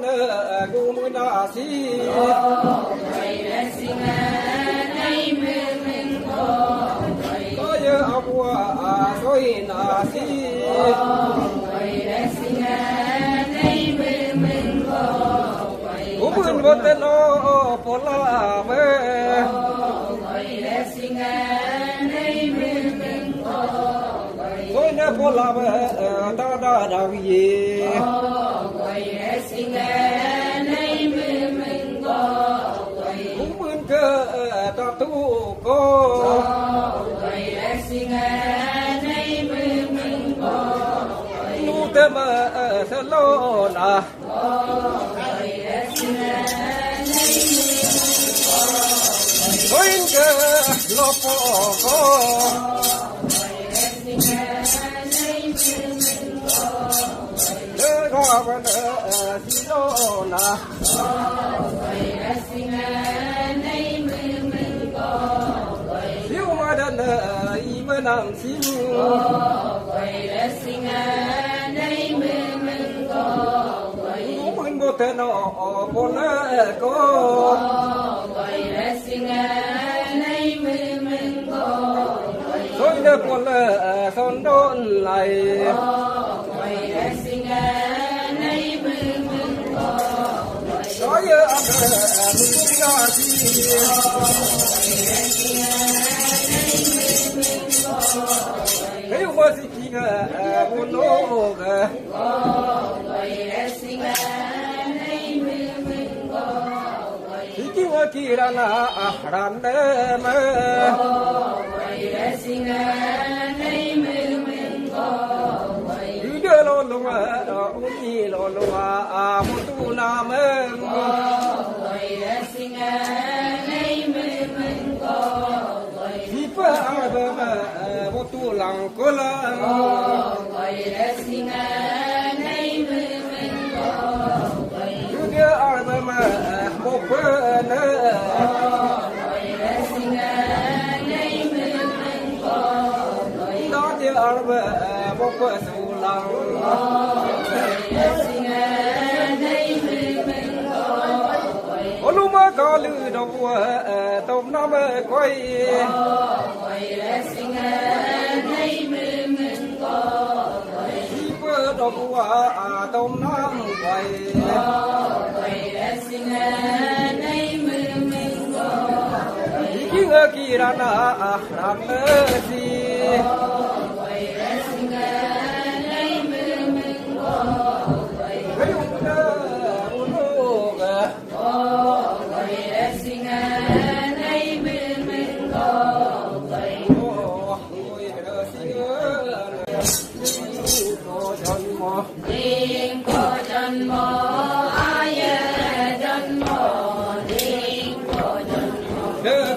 văn gu mưa na si có nhớ abu soi na si cũng mưa vất nó pola mơ tôi nè pola mơ ta đã đào gì cũng mưa cơ ta tu cô nu te mơ sa lo na tôi cơ lo po có vấn si lo na siêu mà đàn y mà nam siêu cũng mình có thể nó bốn có tôi được một son đôn lại nói ăn mình nói gì nếu mà gì kia buồn nô cái thì kia kia là ran đê mơ đưa lo lo uni lo lo một tu nam khi pa aba một tu lang cô lang đưa aba một bên đó đưa aba một bên olu ma có lư đâu tôm nó mới quay khi bữa đâu tôm nó quay khi ngơ kỳ ra làm gì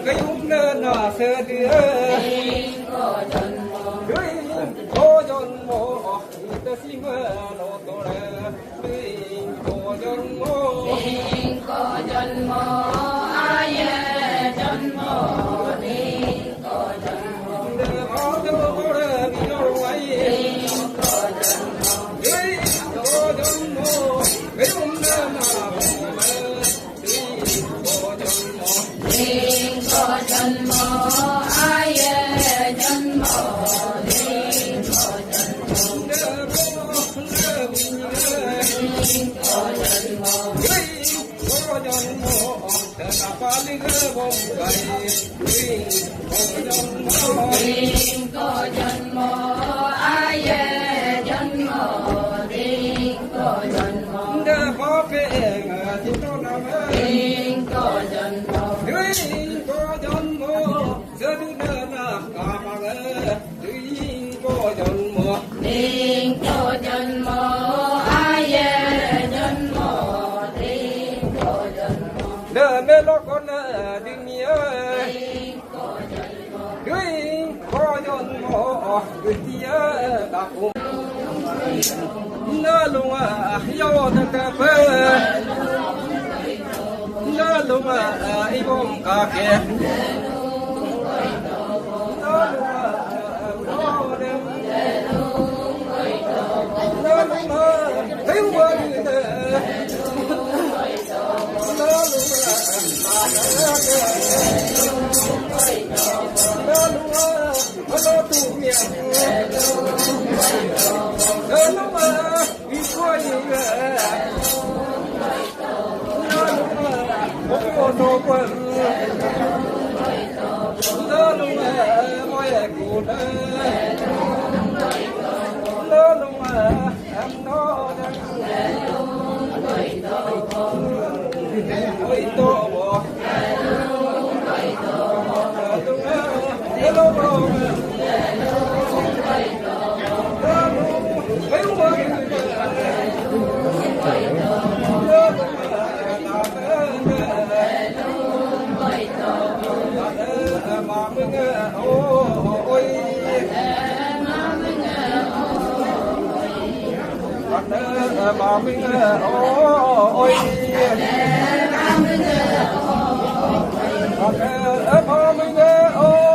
cái úng nó sơ đưa có dân mô ta xin mơ nó tổ lệ có dân mô ai dân mô có dân mô để có cho để bị nó quay có dân mô cái úng nó có dân mô ai dân mô có dân mô ai dân mô có dân mô để có cái thì tôi làm có dân mô có dân mô giờ tôi nên cả mà có dân mô có dân mô ai dân mô có dân mô để mẹ lo con đừng nhớ có dân mô người tia đã cùng nó luôn yêu ta phê nó luôn ai bom cả kia nó luôn nó luôn thiếu quá như thế tô quân lơ lung môi cụ lơ lung em nó ôi tô bộ mà mình ôi mà mình ôi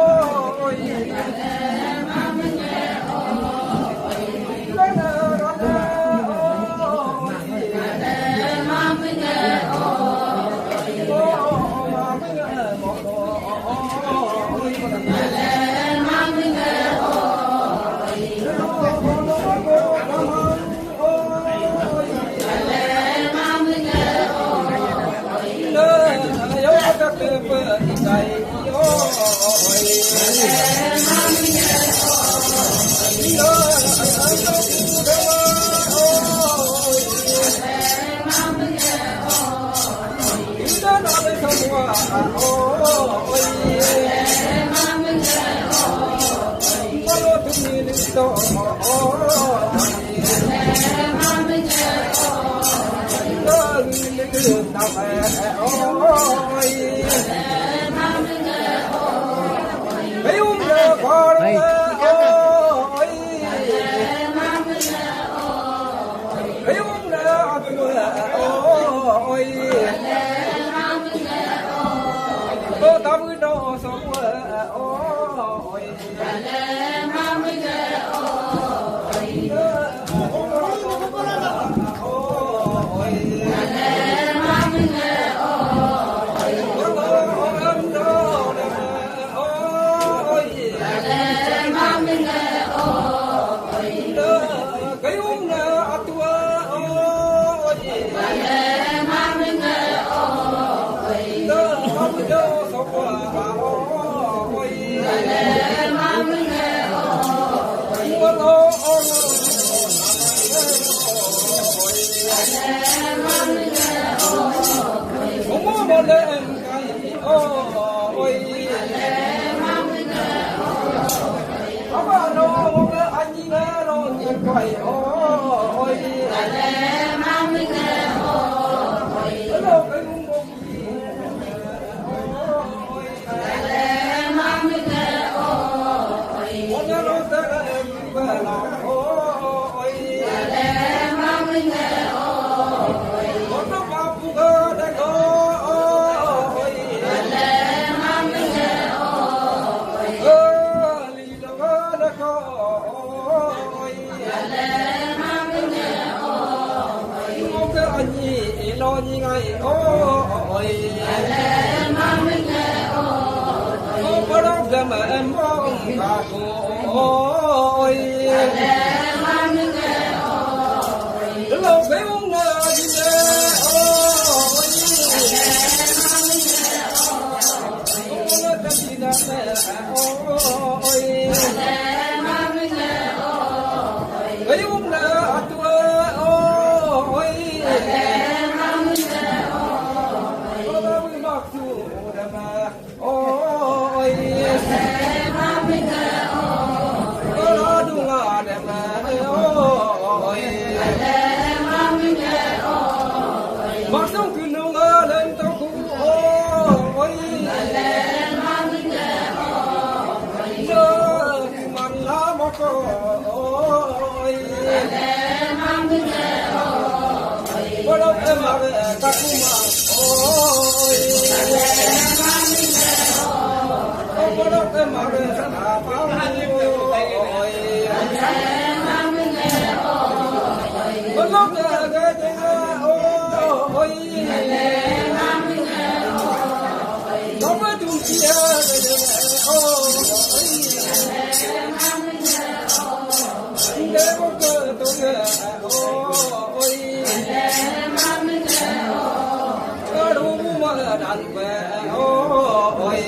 đàn về ôi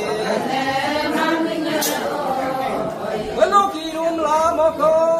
với lúc khi luôn là một câu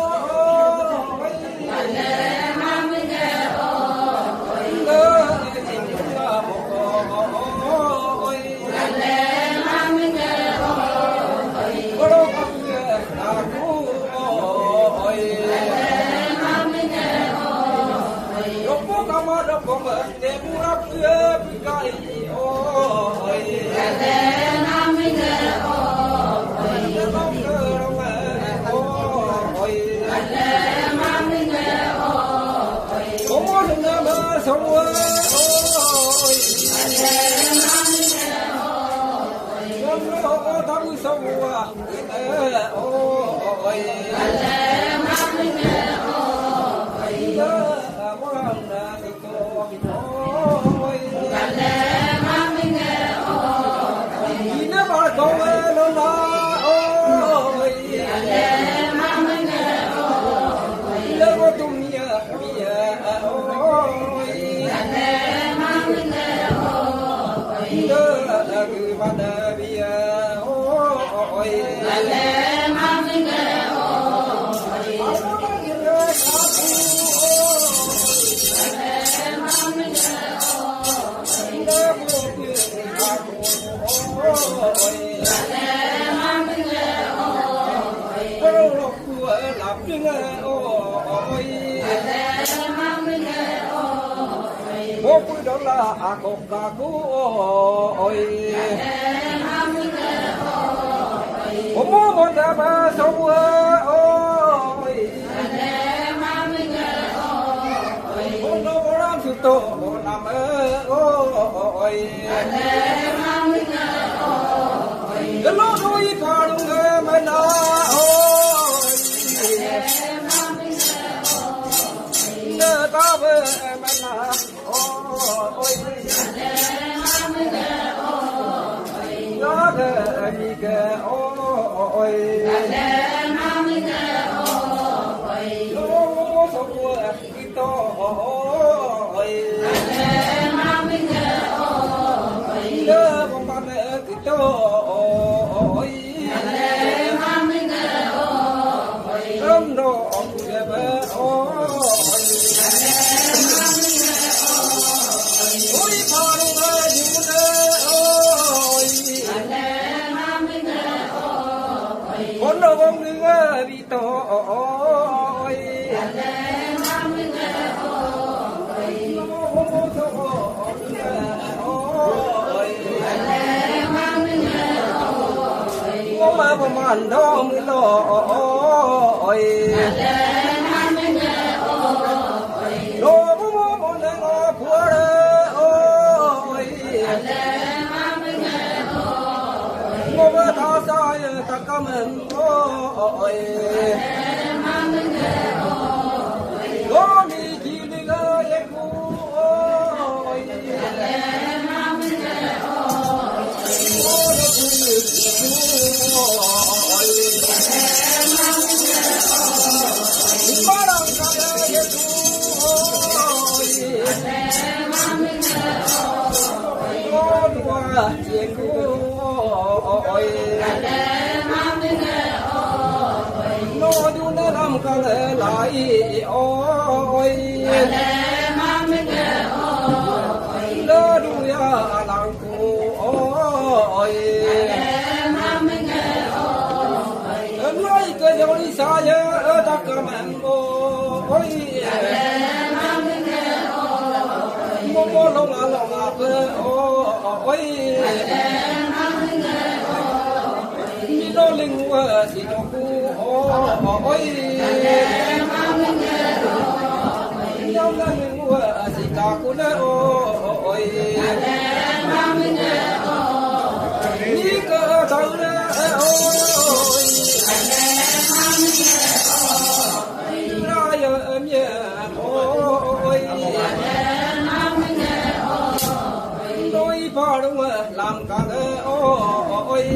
làm cả ôi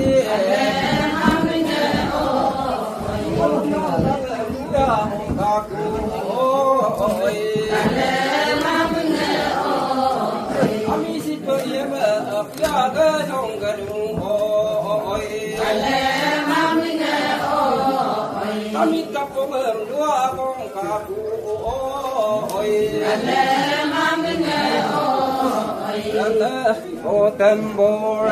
Ami si pe ye me Cô tâm bồ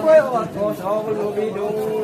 quê ở thổ sâu lưu bi đúng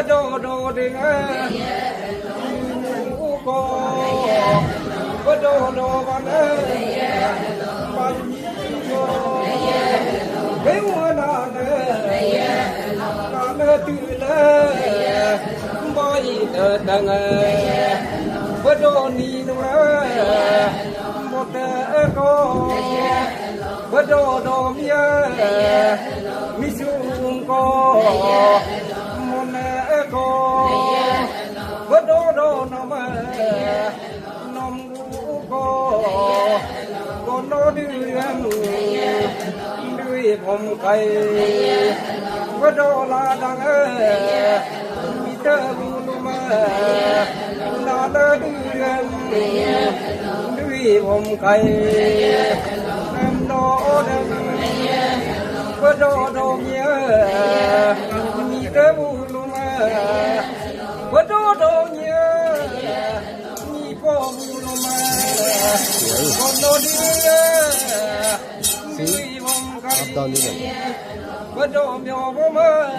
đô đô đi cô vợ đô đô bạn ơi bạn cô với mua nào nè cả nơi từ nơi bao nhiêu tầng vợ đô đi nữa một cô vợ đô đô mi sung cô một cô vợ đô đô nằm cô nó đưa phòng cây vợ đô là đang mi tơ bùn là đưa phòng cây em nó vợ đô đô nhớ mi tơ bùn vợ đô đô nhớ mi cô bùn con nó đưa phòng cây vợ đô mèo bố mơ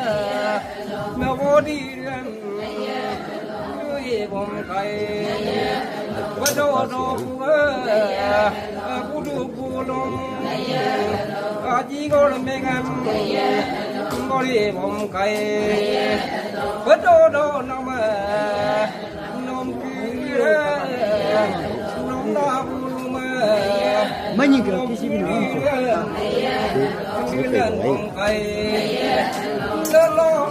mèo bố đi đưa phòng cây vợ đô đô bù bù lông chỉ có mình em có đi phòng cây vợ đô đô nằm kia nằm na bù mơ mấy những cái gì nữa lên phòng cây nó lo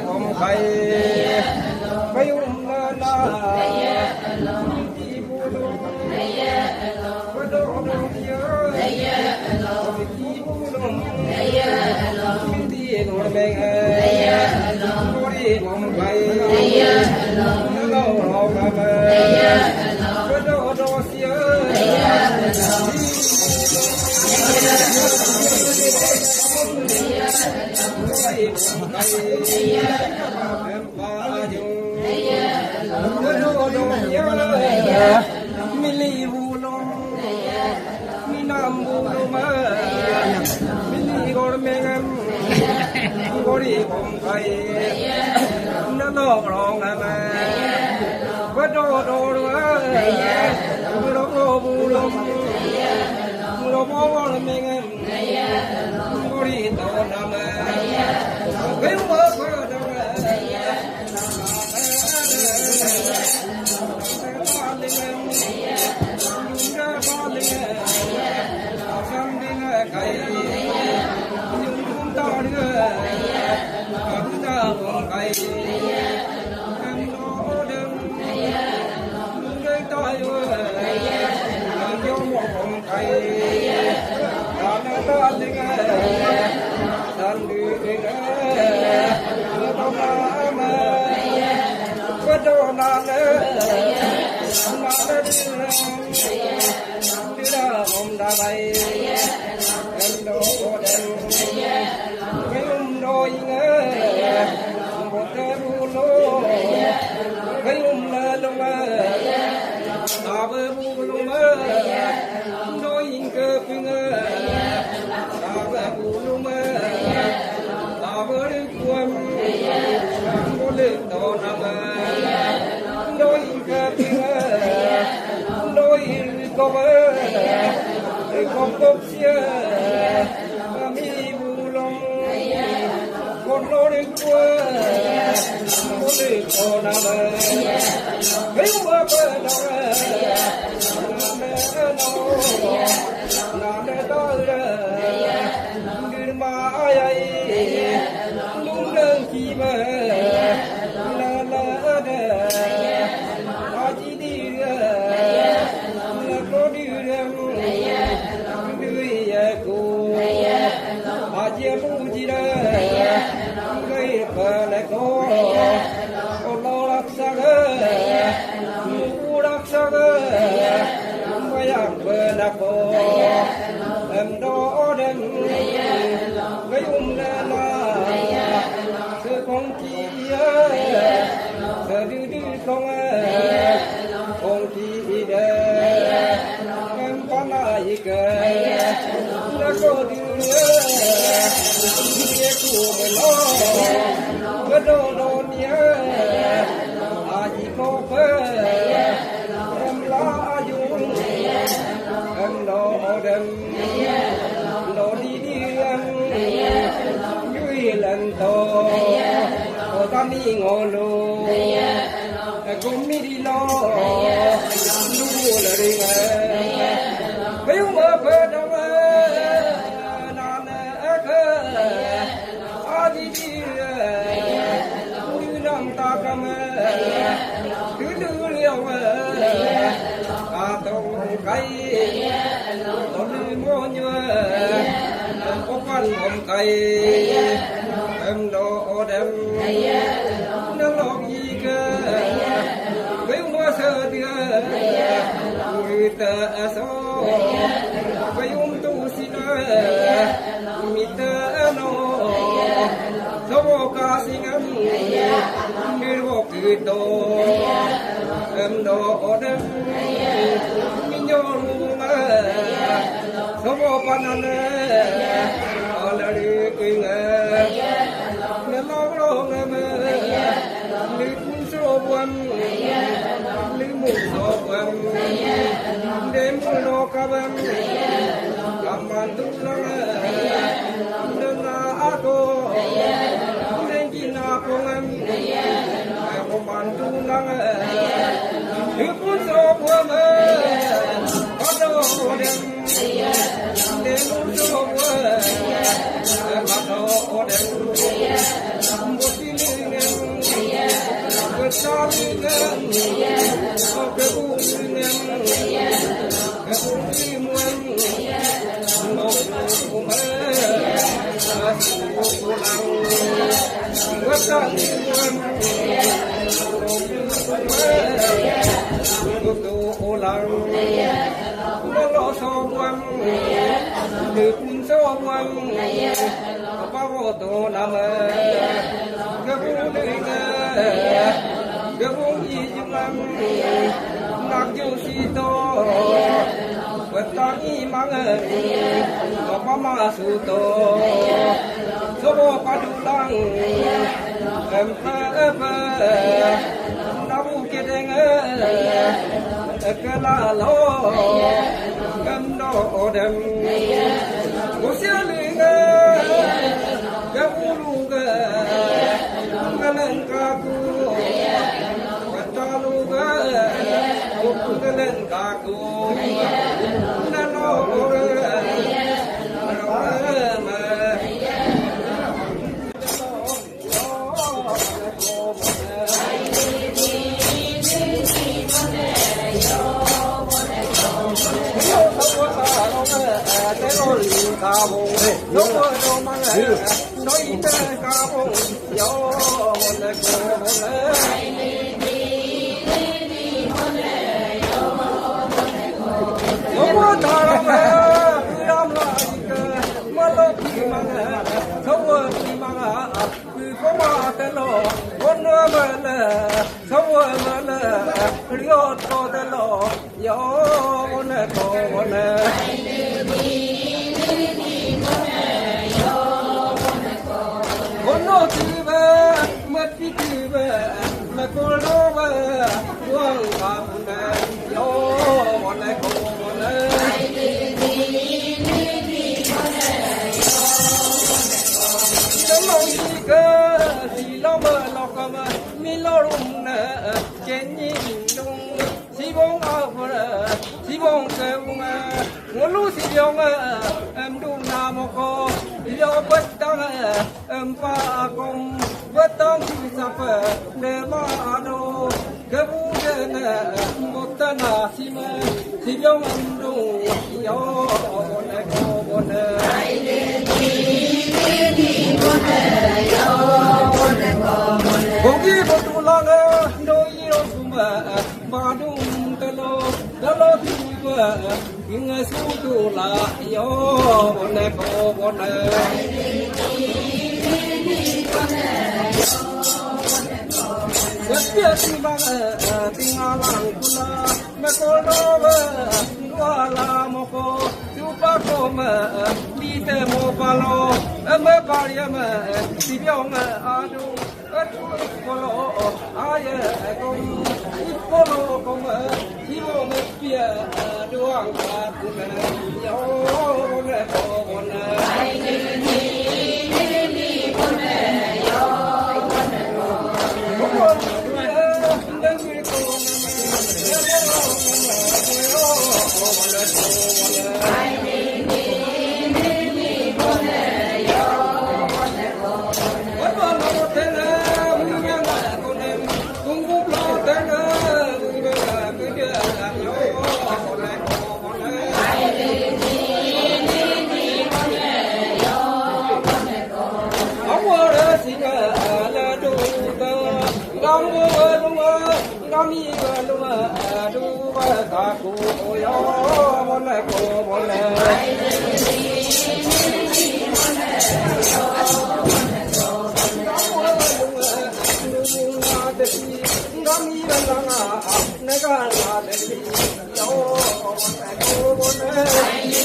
phòng cây mấy ông la đi mua đồ có đồ đồ nhớ đi mua đồ đi ngồi bên có đi phòng cây nó lâu lâu có đồ đồ nhớ mi li vu long mi nam vu lo ma mi li gor me ngam gori bom kai na lo rong na ma va do do lo lo vu lo lo mo lo me ngam gori do na ma ve mo ko do con cốc xia mi bù long con lô đi qua con đi con nam thấy qua bên đâu nam để tôi đi mà ai đúng đơn chi mà la để chỉ đi là có đi cô bơ na cô em đó đêm với la la sự con chi sự đi con con chi em có lại cái nó có đi kia của mình lo với đồ nhớ chỉ có em lo dùng em lo đêm lo đi em vui lần to ta đi ngồi lù cũng đi lo lu là đi mấy mơ phơi đâu nàn đi như năm ta cầm cứ liều tàu cây tàu mua nhựa có quan hồng cây em đồ đem nó lo gì cơ với mua sơ đưa người ta số với tu xin mi ta nó số ca xin em người vô cứ to em đồ đem mi nhô luôn số vô pan là đi kinh nó lo em đi cũng số buồn đi một số buồn đêm lo cả em làm ăn tu lăng nên là cô nên chỉ là con em làm ăn tu lăng đi cũng số buồn có đâu đêm đêm số buồn bắt đầu đêm một tí linh cái sao linh cái bụng linh cái bụng linh muôn một bụng cái sao linh một tu lăng nó lo so quan được so quan bao tổ làm cái bụng linh cái bụng gì chứ làm nạc châu si to vật ta y mang có mà su to số bộ pa du lang em ta na bu ke deng cái la lo em đó đem có xe linh cái bu lu cái lên ca cu ta lu cái lên ca cu na lo ca bông lúc đâu mang nói tên ca bông gió một lời cô một lời lúc ta làm cứ làm lại mà lúc khi mang không khi mang cứ có mà tên lo con nữa mà là không mà là liều to tên lo gió một lời cô một lời chữ bơ mất cái chữ bơ mà cô lô bơ quăng phạm bơ yo một lời cô một lời cái lâu gì cơ thì lo bơ lo cơ mà mi lo lùng nè trên nhìn lùng si bông áo bơ si bông kêu mà ngô lu si bông em đu nam cô yo bất tăng em pa công bất tăng chi sap để mà đồ cái bu đen một tân si mà si bông em đu yo này cô bon này Bogi botulanga doi rosuma badum telo telo tiba nghe su tu là yo bon ne ko bon ne Bất biết tình bằng tình lang pula me ko lo wa la mo ko tu pa ko ma đi te mo pa lo me pa ri ma ti biao ma a du a tu ko lo a ye ko ko lo ko ma ti lo me pia du ang ka tu me yo me ko bon ne ai ni ko ne yo mi ga lu ma du ba ta ku yo mo le ko mo le ai ni mo le yo mo le ko mo le na de ga mi ga la na ne ga la de yo mo le ko mo le ai ni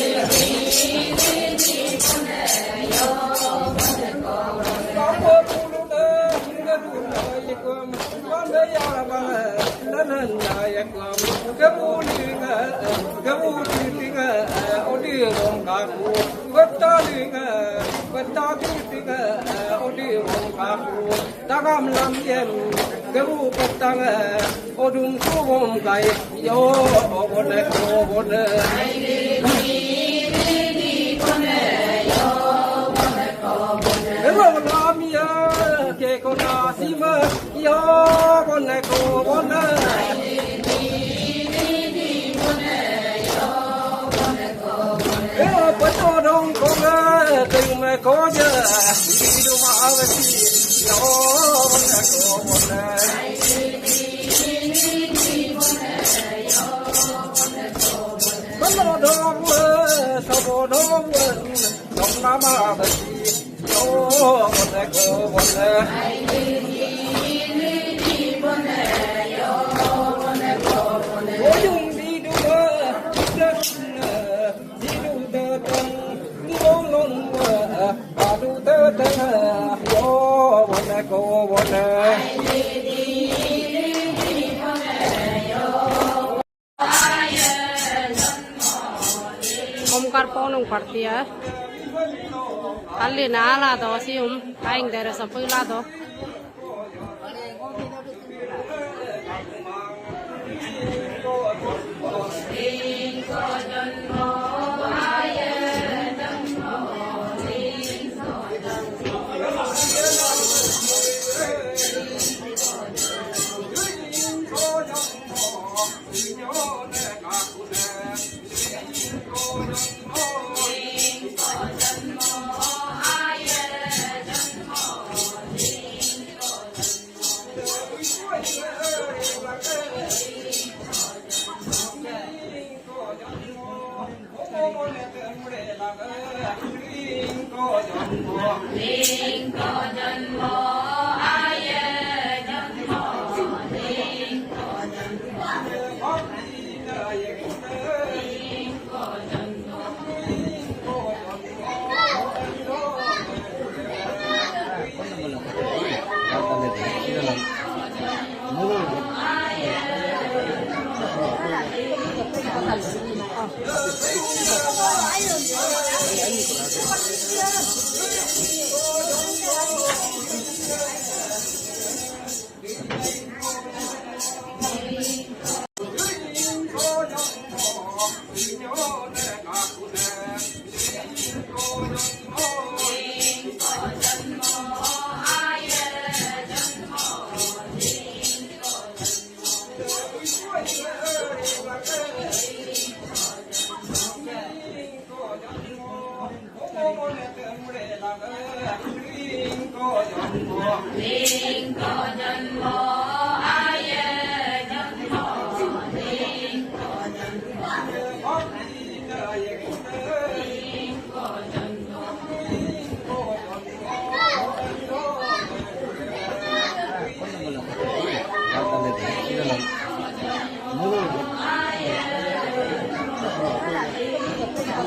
mo le yo mo le ko ga mo ku lu de ga du na ye ko ma me ya la ba na ya ko ga bu ni ga bu ti ga o di rom ga ku ga ta ni ga ti ga o di rom ga ku ta gam lam yen ga bu ga ta ga o dum su bom gai yo bo ne ko bo ne ai ni ko ne yo bo ne ko bo ne ro la mi ya ke ko na si ma yo bo ne ko bo ne Hãy subscribe cho kênh Ghiền Mì Gõ để không bỏ lỡ Karponong partia kali na la do sium aing dari sampai la do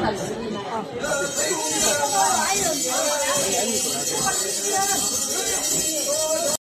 Hãy subscribe cho kênh Ghiền Mì Gõ để không bỏ lỡ